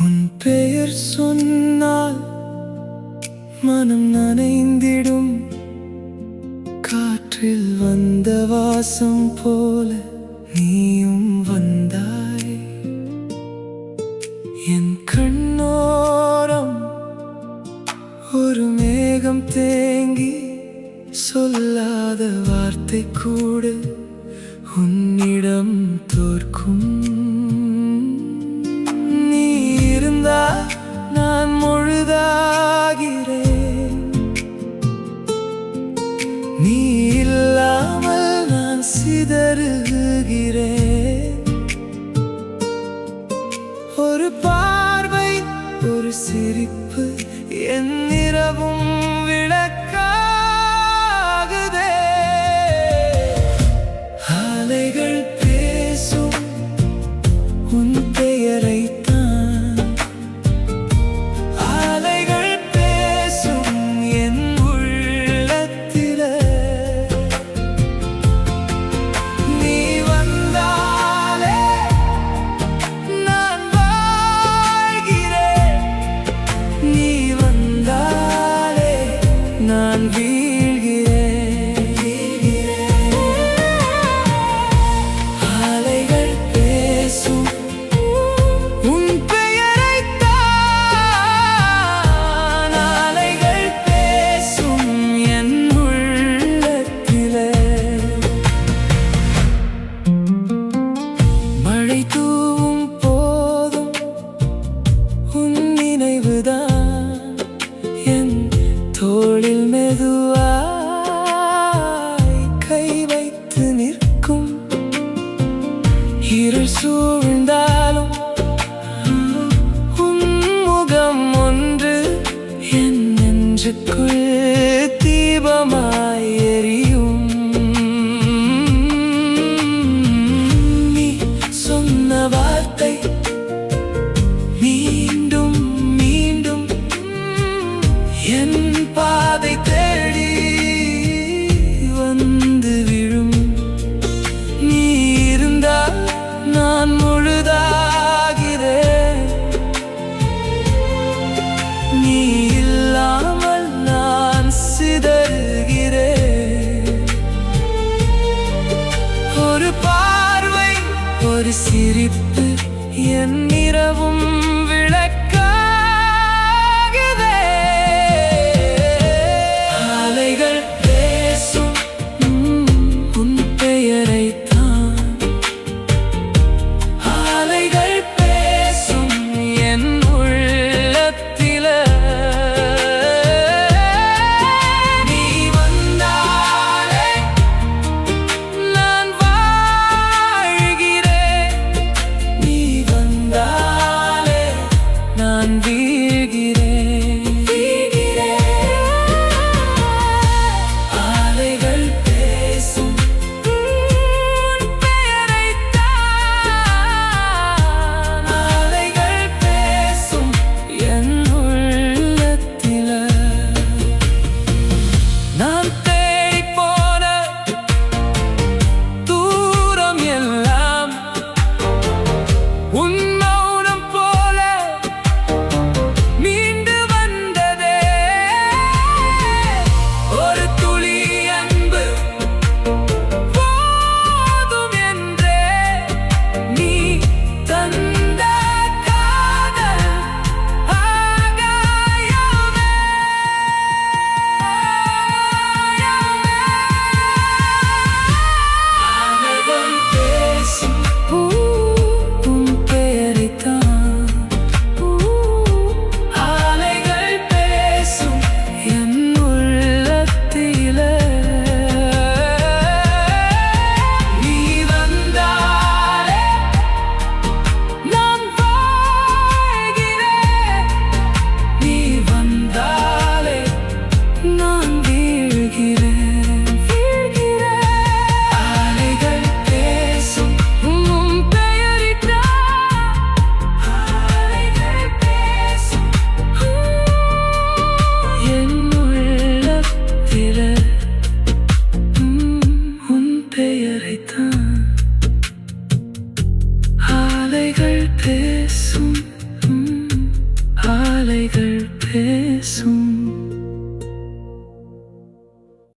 உன் பெயர் சொன்னால் மனம் நனைந்திடும், காற்றில் வந்த வாசம் போல நீயும் வந்தாய். என் கண்ணோரம் ஒரு மேகம் தேங்கி, சொல்லாத வார்த்தை கூட உன்னிடம் தோற்கும். நீ இருந்தால் நான் முழுதாகிறேன், நீ இல்லாமல் நான் சிதறுகிறேன். ஒரு பார்வை, ஒரு சிரிப்பு என் இரவும் விளக்காகுதே. அலைகள் பேசும் உன் பெயரைத்தான், அலைகள் பேசும் என் உள்ளத்திலே. நீ வந்தாலே நான் வாழ்கிறேன், நீ வந்தாலே நான் வீழ்கிறேன். அலைகள் பேசும் உன் பெயரைத்தான், அலைகள் பேசும் என் உள்ளத்திலே. மழை தூவும் போதும் உன் நினைவுதான் என் தோளில் மெதுவாய் கை வைத்து நிற்கும். இருள் சூழ்ந்தாலும் உன் முகம் ஒன்று என் நெஞ்சுக்குள் தீபமாய் எரியும். நீ சொன்ன வார்த்தை மீண்டும் மீண்டும் என் பாதை தேடி வந்து விழும். நீ இருந்தால் நான் முழுதாகிறேன், நீ இல்லாமல் நான் சிதறுகிறேன். ஒரு பார்வை, ஒரு சிரிப்பு என் இரவும் விளக்காகுதே. அலைகள் பேசும் உன் பெயரைத்தான், அலைகள் பேசும் என் உள்ளத்திலே. நீ வந்தாலே நான் வாழ்கிறேன், நீ வந்தாலே நான் வீழ்கிறேன். அலைகள் பேசும் உன் பெயரைத்தான், அலைகள் பேசும் என் உள்ளத்திலே. நான் தேடிப் போன தூரம் எல்லாம் உன் மௌனம் போல மீண்டு வந்ததே. ஒரு துளி அன்பு போதும் என்றே நீ தந்த காதல் ஆகாயமே. அலைகள் பேசும் உன் பெயரைத்தான், அலைகள் பேசும் என் உள்ளத்திலே. நீ வந்தாலே நான் வாழ்கிறேன், நீ வந்தாலே நான் வீழ்கிறேன். அலைகள் பேசும் உன் பெயரைத்தான், அலைகள் பேசும் என் உள்ளத்திலே. உன் பெயரைத்தான், அலைகள் பேசும் அலைகள் பேசும்